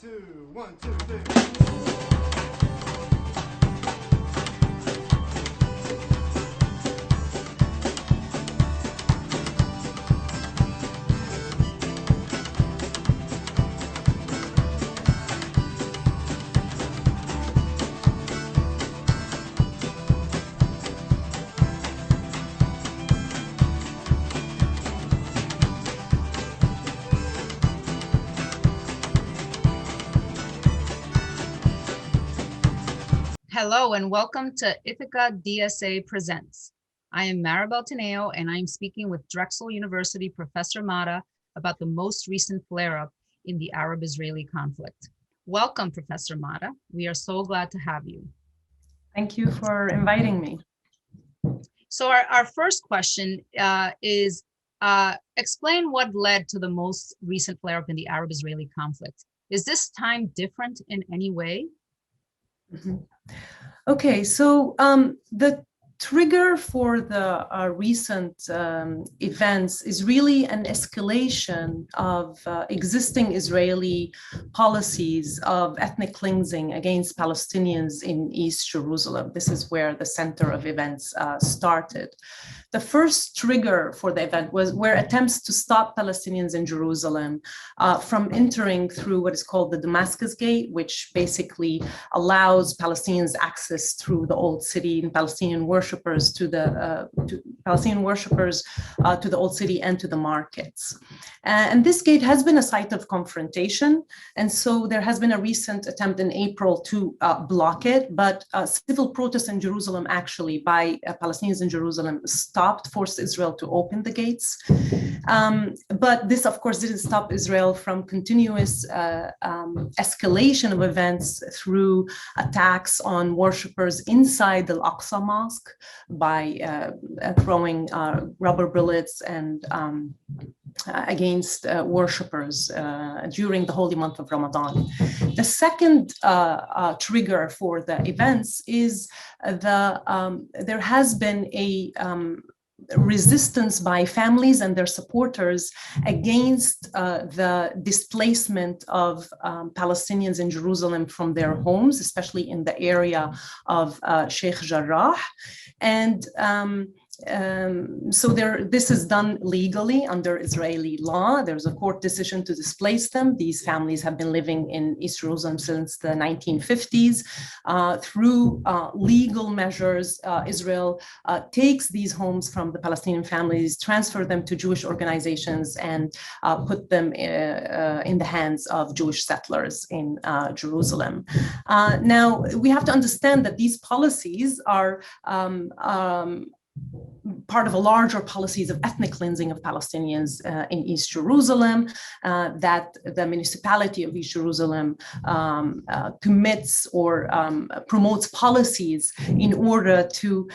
two, 1, 2, 3. Hello and welcome to Ithaca DSA Presents. I am Maribel Tineo and I am speaking with Drexel University Professor Matta about the most recent flare-up in the Arab-Israeli conflict. Welcome, Professor Matta. We are so glad to have you. Thank you for inviting me. So our first question is, explain what led to the most recent flare-up in the Arab-Israeli conflict. Is this time different in any way? Mm-hmm. Okay, so the trigger for the recent events is really an escalation of existing Israeli policies of ethnic cleansing against Palestinians in East Jerusalem. This is where the center of events started. The first trigger for the event were attempts to stop Palestinians in Jerusalem from entering through what is called the Damascus Gate, which basically allows Palestinians access through the old city and Palestinian worshippers to the old city and to the markets. And this gate has been a site of confrontation, and so there has been a recent attempt in April to block it, but civil protests in Jerusalem, actually by Palestinians in Jerusalem, forced Israel to open the gates. But this, of course, didn't stop Israel from continuous escalation of events through attacks on worshippers inside the Al-Aqsa Mosque by throwing rubber bullets and against worshippers during the holy month of Ramadan. The second trigger for the events is there has been a resistance by families and their supporters against the displacement of Palestinians in Jerusalem from their homes, especially in the area of Sheikh Jarrah. And so this is done legally under Israeli law. There's a court decision to displace them. These families have been living in East Jerusalem since the 1950s. Through legal measures, Israel takes these homes from the Palestinian families, transfer them to Jewish organizations, and put them in the hands of Jewish settlers in Jerusalem. Now, we have to understand that these policies are part of a larger policies of ethnic cleansing of Palestinians in East Jerusalem, that the municipality of East Jerusalem commits or promotes policies in order to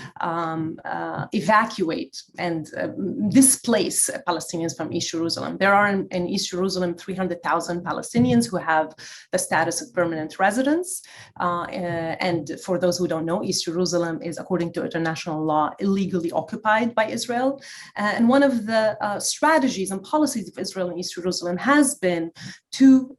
evacuate and displace Palestinians from East Jerusalem. There are in East Jerusalem 300,000 Palestinians who have the status of permanent residents. And for those who don't know, East Jerusalem is, according to international law, illegally occupied by Israel. And one of the strategies and policies of Israel in East Jerusalem has been to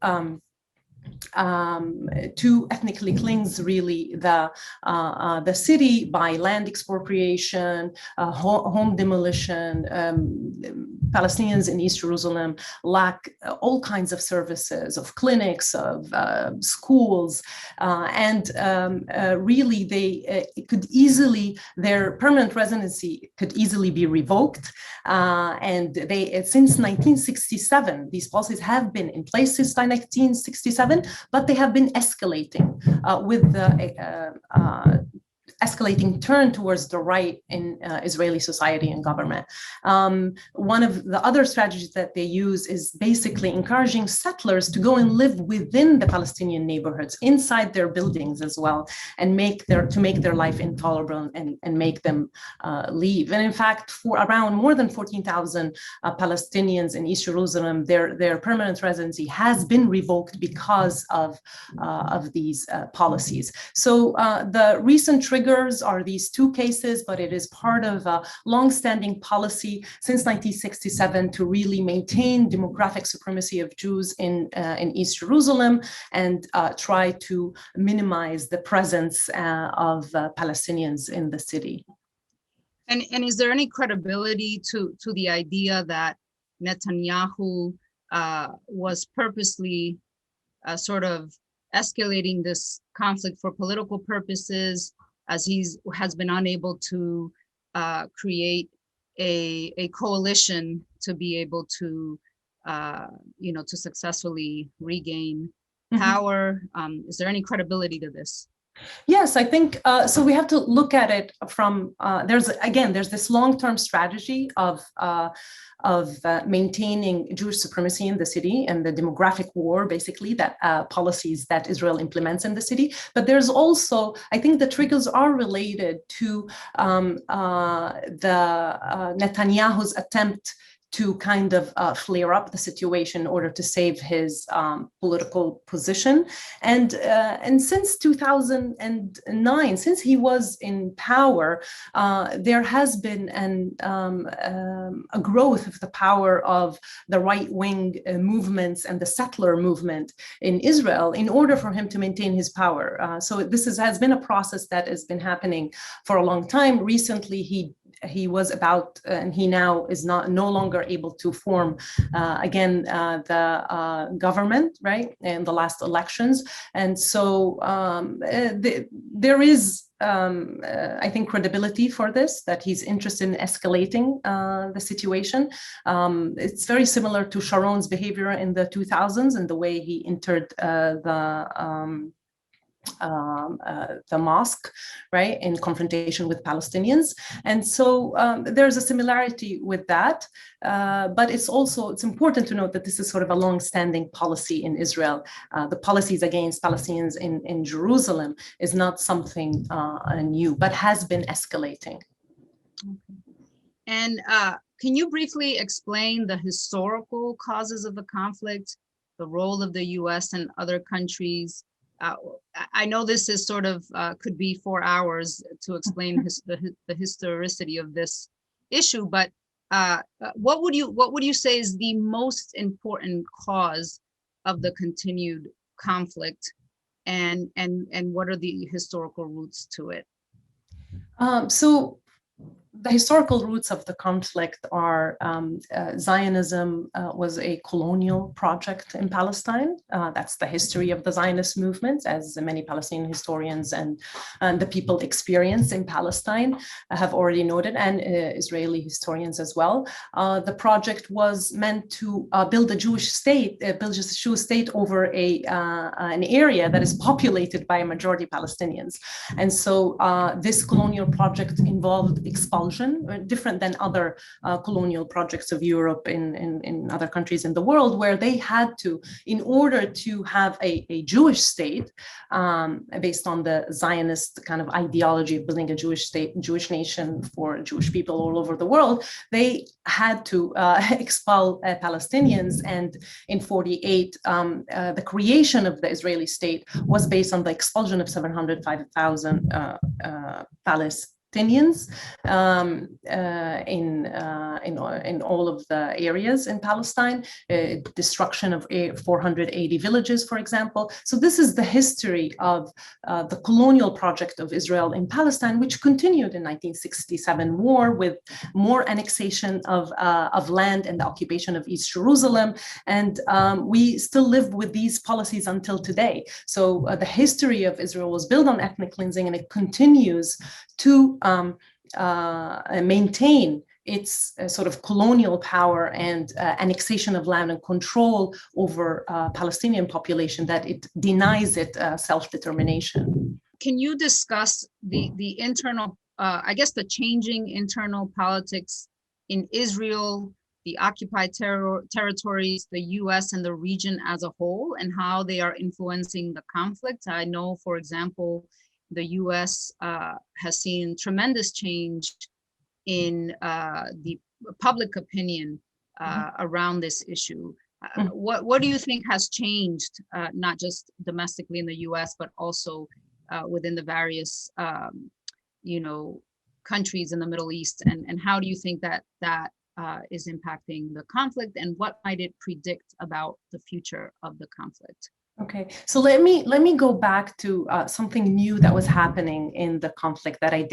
ethnically cleanse really the city by land expropriation, home demolition. Palestinians in East Jerusalem lack all kinds of services, of clinics, of schools, and really their permanent residency could easily be revoked. And since 1967, these policies have been in place since 1967, but they have been escalating with the escalating turn towards the right in Israeli society and government. One of the other strategies that they use is basically encouraging settlers to go and live within the Palestinian neighborhoods, inside their buildings as well, and to make their life intolerable and make them leave. And in fact, for around more than 14,000 Palestinians in East Jerusalem, their permanent residency has been revoked because of these policies. So the recent trigger triggers are these two cases, but it is part of a longstanding policy since 1967 to really maintain demographic supremacy of Jews in East Jerusalem and try to minimize the presence of Palestinians in the city. And is there any credibility to the idea that Netanyahu was purposely sort of escalating this conflict for political purposes, as has been unable to create a coalition to be able to to successfully regain power? Is there any credibility to this? Yes, I think so. We have to look at it from there's this long-term strategy of maintaining Jewish supremacy in the city and the demographic war, basically, that policies that Israel implements in the city. But there's also, I think, the triggers are related to Netanyahu's attempt to kind of flare up the situation in order to save his political position. And since 2009, since he was in power, there has been a growth of the power of the right-wing movements and the settler movement in Israel in order for him to maintain his power. So this has been a process that has been happening for a long time. Recently, he was about, and he now is no longer able to form again the government, right, in the last elections. And so there is, I think, credibility for this, that he's interested in escalating the situation. It's very similar to Sharon's behavior in the 2000s and the way he entered the mosque, right, in confrontation with Palestinians. And so there's a similarity with that. But it's important to note that this is sort of a long-standing policy in Israel. The policies against Palestinians in Jerusalem is not something new, but has been escalating. Okay. And can you briefly explain the historical causes of the conflict, the role of the US and other countries? I know this is sort of could be 4 hours to explain the historicity of this issue, but what would you say is the most important cause of the continued conflict, and what are the historical roots to it? So the historical roots of the conflict are Zionism was a colonial project in Palestine. That's the history of the Zionist movement, as many Palestinian historians and the people experience in Palestine have already noted, and Israeli historians as well. The project was meant to build a Jewish state, over an area that is populated by a majority Palestinians. And so this colonial project involved expulsion, different than other colonial projects of Europe in other countries in the world, where they had to, in order to have a Jewish state, based on the Zionist kind of ideology of building a Jewish state, Jewish nation for Jewish people all over the world, they had to expel Palestinians. And in 1948, the creation of the Israeli state was based on the expulsion of 705,000 Palestinians in all of the areas in Palestine, destruction of 480 villages, for example. So this is the history of the colonial project of Israel in Palestine, which continued in 1967 war with more annexation of land and the occupation of East Jerusalem. And we still live with these policies until today. So the history of Israel was built on ethnic cleansing, and it continues to maintain its sort of colonial power and annexation of land and control over Palestinian population, that it denies it self-determination. Can you discuss the internal, I guess, the changing internal politics in Israel, the occupied territories, the US and the region as a whole, and how they are influencing the conflict? I know, for example, the US has seen tremendous change in the public opinion around this issue. What do you think has changed, not just domestically in the US, but also within the various countries in the Middle East, and how do you think that is impacting the conflict, and what might it predict about the future of the conflict? Okay, so let me go back to something new that was happening in the conflict that I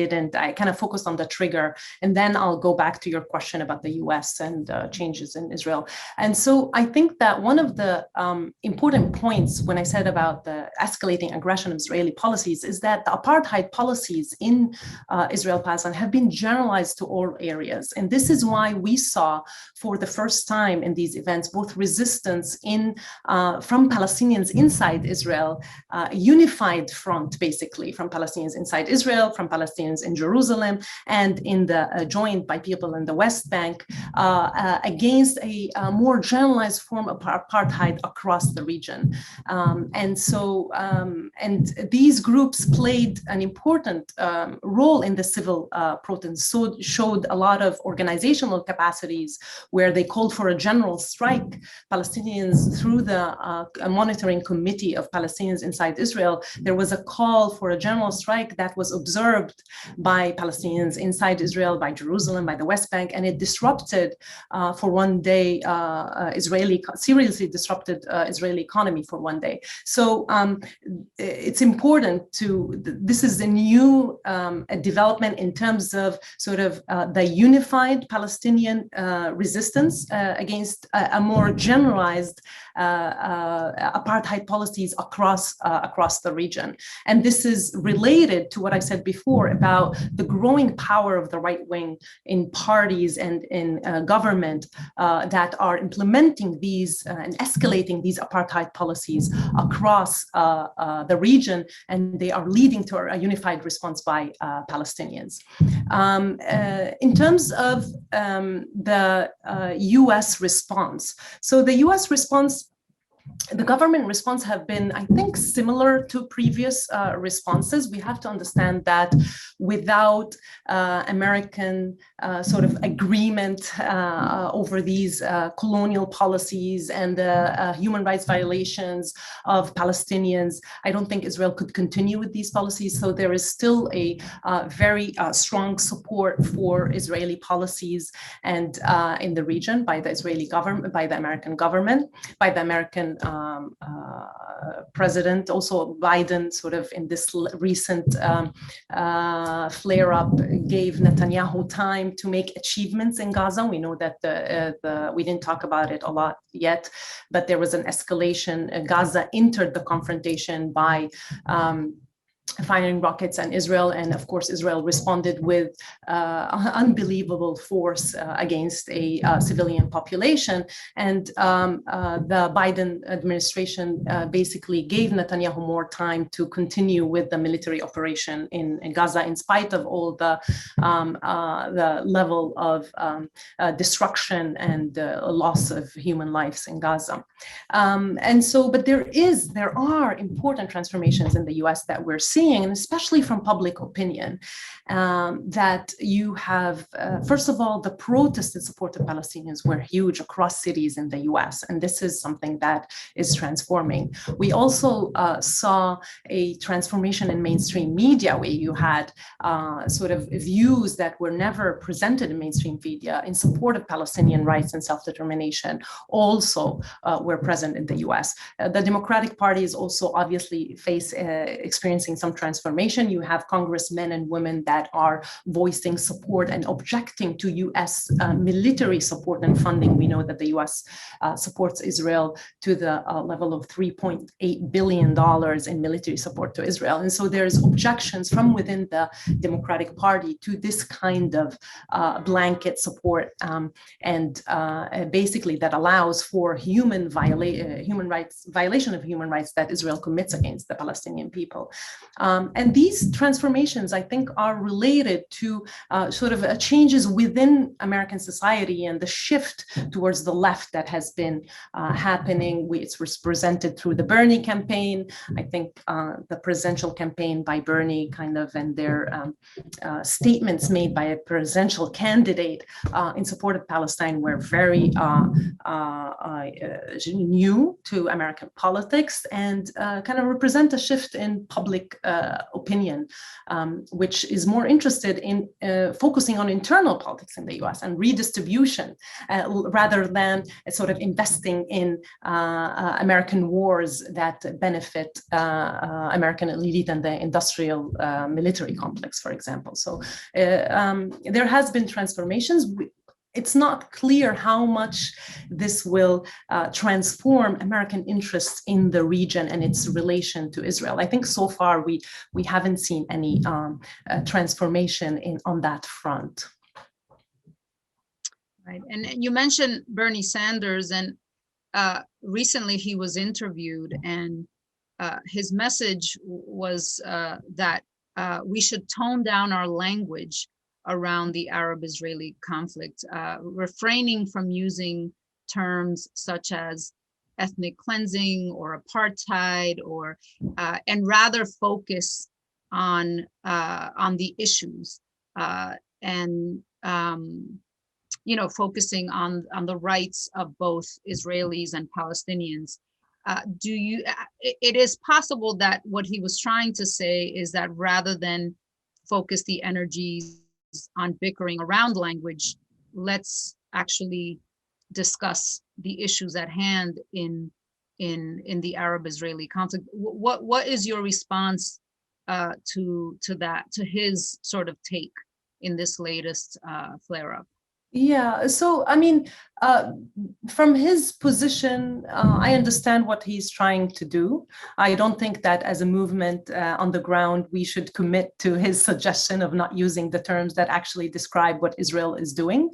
kind of focused on the trigger, and then I'll go back to your question about the US and changes in Israel. And so I think that one of the important points when I said about the escalating aggression of Israeli policies is that the apartheid policies in Israel-Palestine have been generalized to all areas. And this is why we saw for the first time in these events both resistance from Palestinians inside Israel, a unified front, basically, from Palestinians inside Israel, from Palestinians in Jerusalem, and in the joined by people in the West Bank, against a more generalized form of apartheid across the region. And these groups played an important role in the civil protest, so showed a lot of organizational capacities where they called for a general strike. Palestinians, through the monitoring committee of Palestinians inside Israel, there was a call for a general strike that was observed by Palestinians inside Israel, by Jerusalem, by the West Bank, and it disrupted for one day, seriously disrupted Israeli economy for one day. So it's important this is a new development in terms of sort of the unified Palestinian resistance against a more generalized apartheid policies across the region. And this is related to what I said before about the growing power of the right wing in parties and in government that are implementing these and escalating these apartheid policies across the region, and they are leading to a unified response by Palestinians. In terms of the US response, so the US response, the government response have been, I think, similar to previous responses. We have to understand that without American sort of agreement over these colonial policies and the human rights violations of Palestinians, I don't think Israel could continue with these policies. So there is still a very strong support for Israeli policies and in the region by the Israeli government, by the American government, by the American president. Also, Biden sort of in this recent flare-up gave Netanyahu time to make achievements in Gaza. We know that we didn't talk about it a lot yet, but there was an escalation. Gaza entered the confrontation by firing rockets at Israel, and of course Israel responded with unbelievable force against a civilian population. And the Biden administration basically gave Netanyahu more time to continue with the military operation in Gaza, in spite of all the level of destruction and loss of human lives in Gaza. But there are important transformations in the US that we're seeing, and especially from public opinion, that you have, first of all, the protests in support of Palestinians were huge across cities in the US, and this is something that is transforming. We also saw a transformation in mainstream media, where you had sort of views that were never presented in mainstream media in support of Palestinian rights and self-determination also were present in the US. The Democratic Party is also obviously experiencing some transformation. You have congressmen and women that are voicing support and objecting to US military support and funding. We know that the US supports Israel to the level of $3.8 billion in military support to Israel. And so there's objections from within the Democratic Party to this kind of blanket support, and basically that allows for violation of human rights that Israel commits against the Palestinian people. And these transformations, I think, are related to sort of changes within American society and the shift towards the left that has been happening. It was presented through the Bernie campaign. I think the presidential campaign by Bernie and their statements made by a presidential candidate in support of Palestine were very new to American politics, and kind of represent a shift in public opinion, which is more interested in focusing on internal politics in the US and redistribution rather than sort of investing in American wars that benefit American elite and the industrial military complex, for example. So there has been transformations. It's not clear how much this will transform American interests in the region and its relation to Israel. I think so far we haven't seen any transformation on that front. Right, and you mentioned Bernie Sanders, and recently he was interviewed, and his message was that we should tone down our language around the Arab-Israeli conflict, refraining from using terms such as ethnic cleansing or apartheid, or and rather focus on the issues and focusing on the rights of both Israelis and Palestinians. It is possible that what he was trying to say is that rather than focus the energies on bickering around language, let's actually discuss the issues at hand in the Arab-Israeli conflict. What is your response to that, to his sort of take in this latest flare-up? Yeah, so I mean, from his position, I understand what he's trying to do. I don't think that as a movement on the ground, we should commit to his suggestion of not using the terms that actually describe what Israel is doing.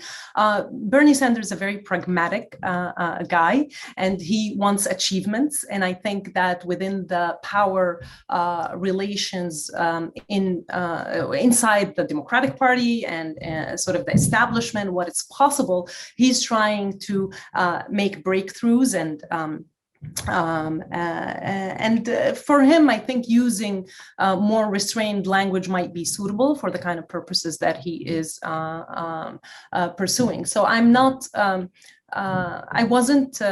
Bernie Sanders is a very pragmatic guy, and he wants achievements. And I think that within the power relations inside the Democratic Party and sort of the establishment, what it's possible, he's trying to make breakthroughs, and for him, I think using more restrained language might be suitable for the kind of purposes that he is pursuing. So I'm not, I wasn't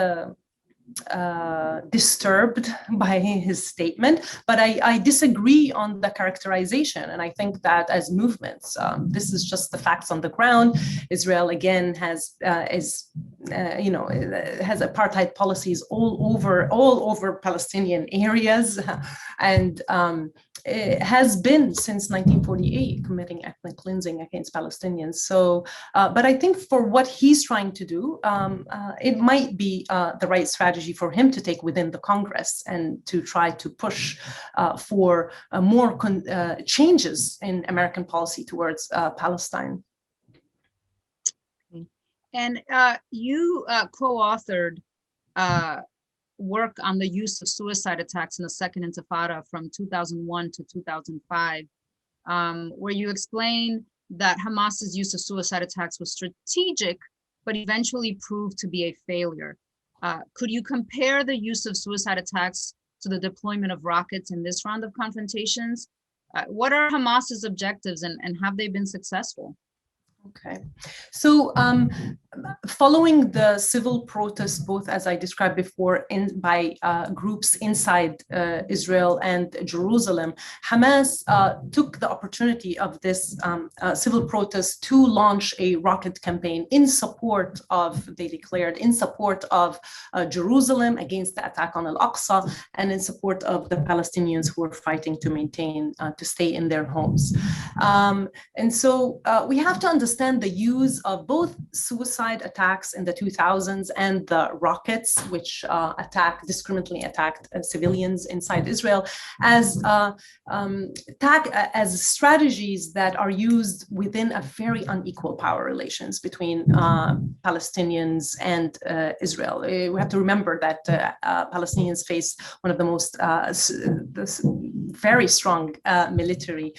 disturbed by his statement, but I disagree on the characterization. And I think that as movements, this is just the facts on the ground. Israel again has apartheid policies all over Palestinian areas, and it has been since 1948 committing ethnic cleansing against Palestinians. So, but I think for what he's trying to do, it might be the right strategy for him to take within the Congress and to try to push for more changes in American policy towards Palestine. And you co-authored work on the use of suicide attacks in the Second Intifada from 2001 to 2005, where you explain that Hamas's use of suicide attacks was strategic, but eventually proved to be a failure. Could you compare the use of suicide attacks to the deployment of rockets in this round of confrontations? What are Hamas's objectives, and have they been successful? Okay, so following the civil protests, both as I described before, by groups inside Israel and Jerusalem, Hamas took the opportunity of this civil protest to launch a rocket campaign in support of, they declared, in support of Jerusalem against the attack on Al-Aqsa, and in support of the Palestinians who were fighting to maintain, to stay in their homes. And so we have to understand the use of both suicide attacks in the 2000s and the rockets, which discriminately attacked civilians inside Israel, as strategies that are used within a very unequal power relations between Palestinians and Israel. We have to remember that Palestinians face one of the most very strong military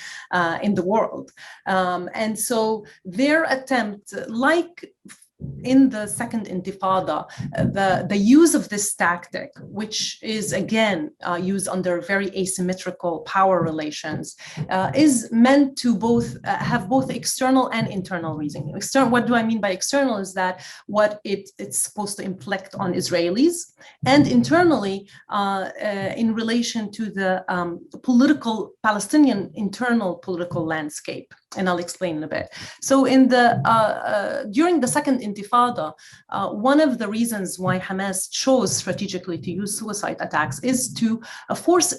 in the world. And so their attempt, like in the Second Intifada, the use of this tactic, which is again used under very asymmetrical power relations, is meant to have both external and internal reasoning. What do I mean by external is that what it's supposed to inflict on Israelis, and internally in relation to the Palestinian internal political landscape. And I'll explain in a bit. So during the Second Intifada, one of the reasons why Hamas chose strategically to use suicide attacks is to force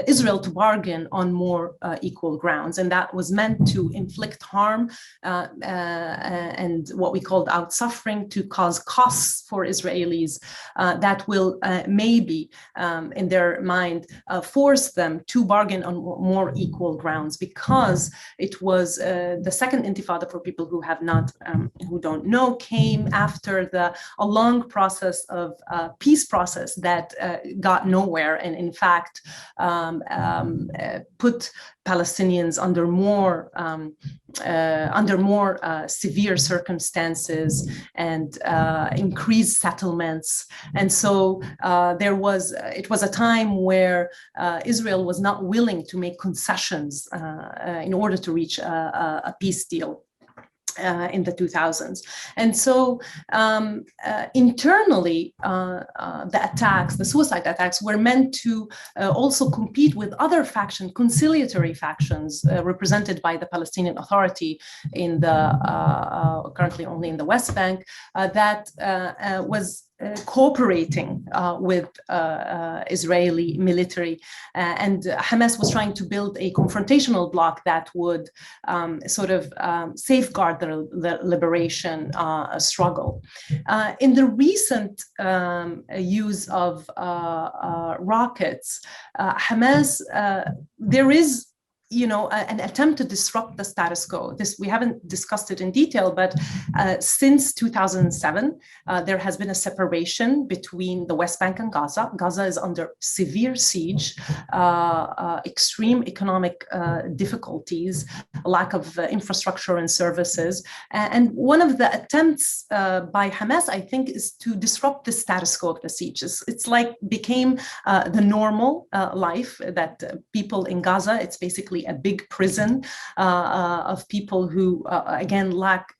Israel to bargain on more equal grounds. And that was meant to inflict harm and what we called out suffering, to cause costs for Israelis that will maybe, in their mind, force them to bargain on more equal grounds, because it was the Second Intifada, for people who have not, who don't know, came after a long process of peace process that got nowhere, and in fact put Palestinians under more severe circumstances and increased settlements. And so it was a time where Israel was not willing to make concessions in order to reach a peace deal. In the 2000s. And so internally, the suicide attacks were meant to also compete with other conciliatory factions represented by the Palestinian Authority currently only in the West Bank, that was cooperating with Israeli military, and Hamas was trying to build a confrontational bloc that would safeguard the liberation struggle. In the recent use of rockets, Hamas, there is an attempt to disrupt the status quo. We haven't discussed it in detail, but since 2007, there has been a separation between the West Bank and Gaza. Gaza is under severe siege, extreme economic difficulties, lack of infrastructure and services. And one of the attempts by Hamas, I think, is to disrupt the status quo of the siege. It's like became the normal life that people in Gaza, it's basically a big prison of people who, again, lack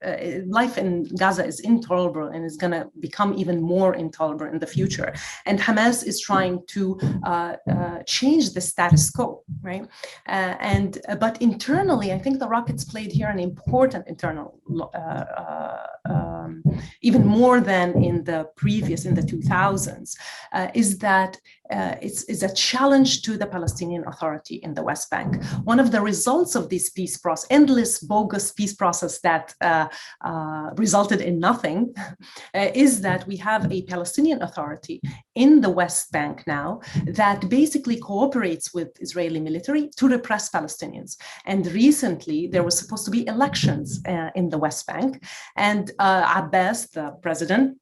life in Gaza is intolerable and is going to become even more intolerable in the future. And Hamas is trying to change the status quo, right? But internally, I think the rockets played here an important internal, even more than in the 2000s, is that it's a challenge to the Palestinian Authority in the West Bank. One of the results of this peace process, endless bogus peace process that resulted in nothing, is that we have a Palestinian Authority in the West Bank now that basically cooperates with Israeli military to repress Palestinians. And recently, there was supposed to be elections in the West Bank, and Abbas, the president,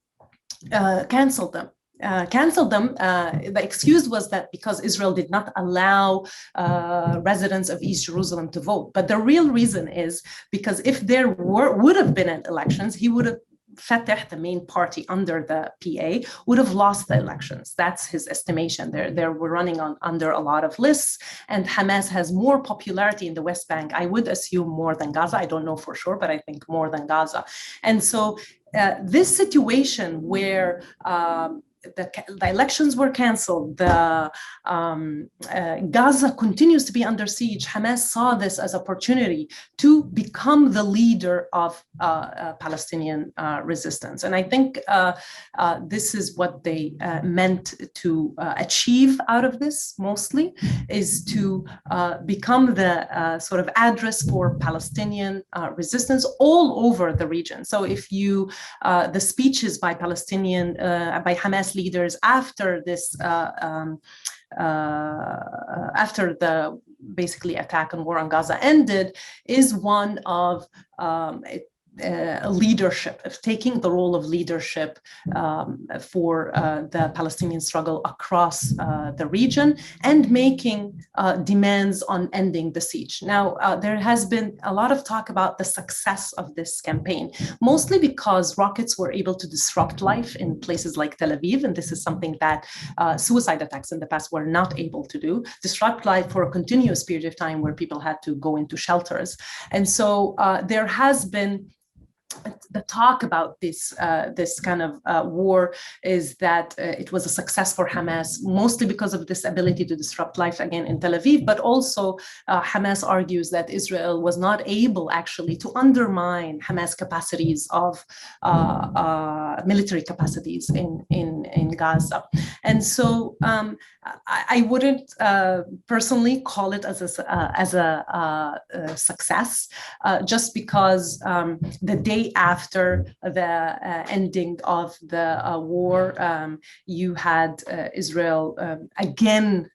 canceled them. The excuse was that because Israel did not allow residents of East Jerusalem to vote. But the real reason is because if there would have been elections, he would have, Fatah, the main party under the PA, would have lost the elections. That's his estimation. They were running under a lot of lists, and Hamas has more popularity in the West Bank. I would assume more than Gaza. I don't know for sure, but I think more than Gaza. And so this situation where the elections were canceled, Gaza continues to be under siege, Hamas saw this as opportunity to become the leader of Palestinian resistance. And I think this is what they meant to achieve out of this, mostly, is to become the sort of address for Palestinian resistance all over the region. So if the speeches by by Hamas leaders after this, after the basically attack and war on Gaza ended, is one of leadership, of taking the role of leadership for the Palestinian struggle across the region and making demands on ending the siege. Now, there has been a lot of talk about the success of this campaign, mostly because rockets were able to disrupt life in places like Tel Aviv, and this is something that suicide attacks in the past were not able to do, disrupt life for a continuous period of time where people had to go into shelters. And so there has been the talk about this kind of war is that it was a success for Hamas, mostly because of this ability to disrupt life again in Tel Aviv, but also Hamas argues that Israel was not able actually to undermine Hamas capacities of military capacities in Gaza. And so I wouldn't personally call it as a success, just because the day after the ending of the war, you had Israel again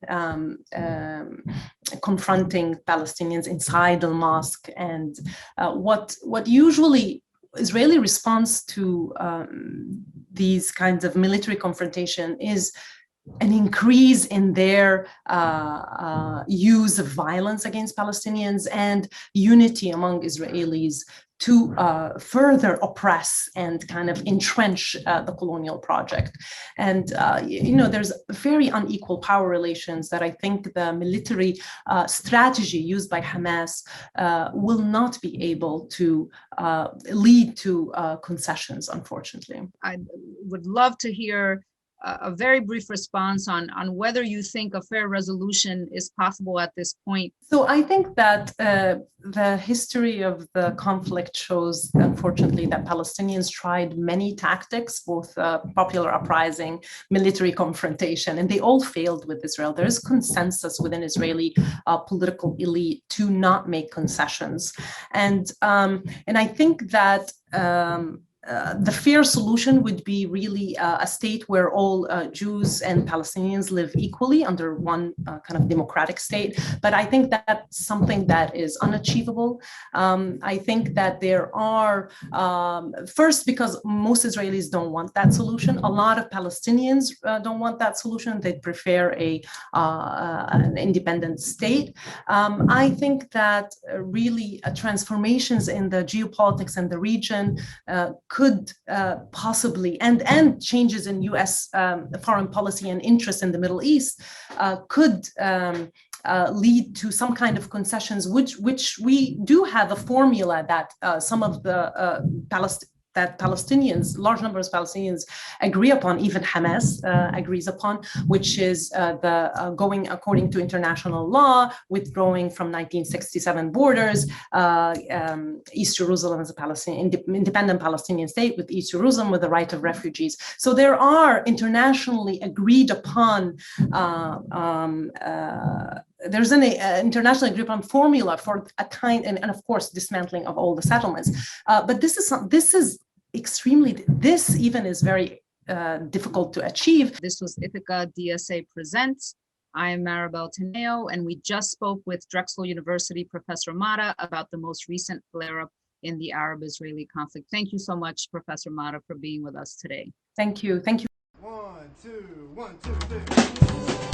confronting Palestinians inside the mosque, and what usually Israeli response to these kinds of military confrontation is an increase in their use of violence against Palestinians and unity among Israelis to further oppress and kind of entrench the colonial project. And, there's very unequal power relations that I think the military strategy used by Hamas will not be able to lead to concessions, unfortunately. I would love to hear a very brief response on whether you think a fair resolution is possible at this point. So I think that the history of the conflict shows, unfortunately, that Palestinians tried many tactics, both popular uprising, military confrontation, and they all failed with Israel. There is consensus within Israeli political elite to not make concessions. And I think that the fair solution would be really a state where all Jews and Palestinians live equally under one kind of democratic state. But I think that's something that is unachievable. I think that there are, first, because most Israelis don't want that solution. A lot of Palestinians don't want that solution. They'd prefer an independent state. I think that really transformations in the geopolitics and the region could possibly, and changes in US foreign policy and interest in the Middle East could lead to some kind of concessions, which we do have a formula that some of the Palestinians, large numbers of Palestinians agree upon, even Hamas agrees upon, which is going according to international law, withdrawing from 1967 borders, East Jerusalem as a Palestinian, independent Palestinian state with East Jerusalem with the right of refugees. So there are internationally agreed upon there's an internationally agreed upon formula for a kind, and of course, dismantling of all the settlements. But this is extremely, this even is very difficult to achieve. This was Ithaca DSA Presents. I am Maribel Tineo, and we just spoke with Drexel University Professor Matta about the most recent flare-up in the Arab-Israeli conflict. Thank you so much, Professor Matta, for being with us today. Thank you. Thank you. 1, 2, 1, 2, 3.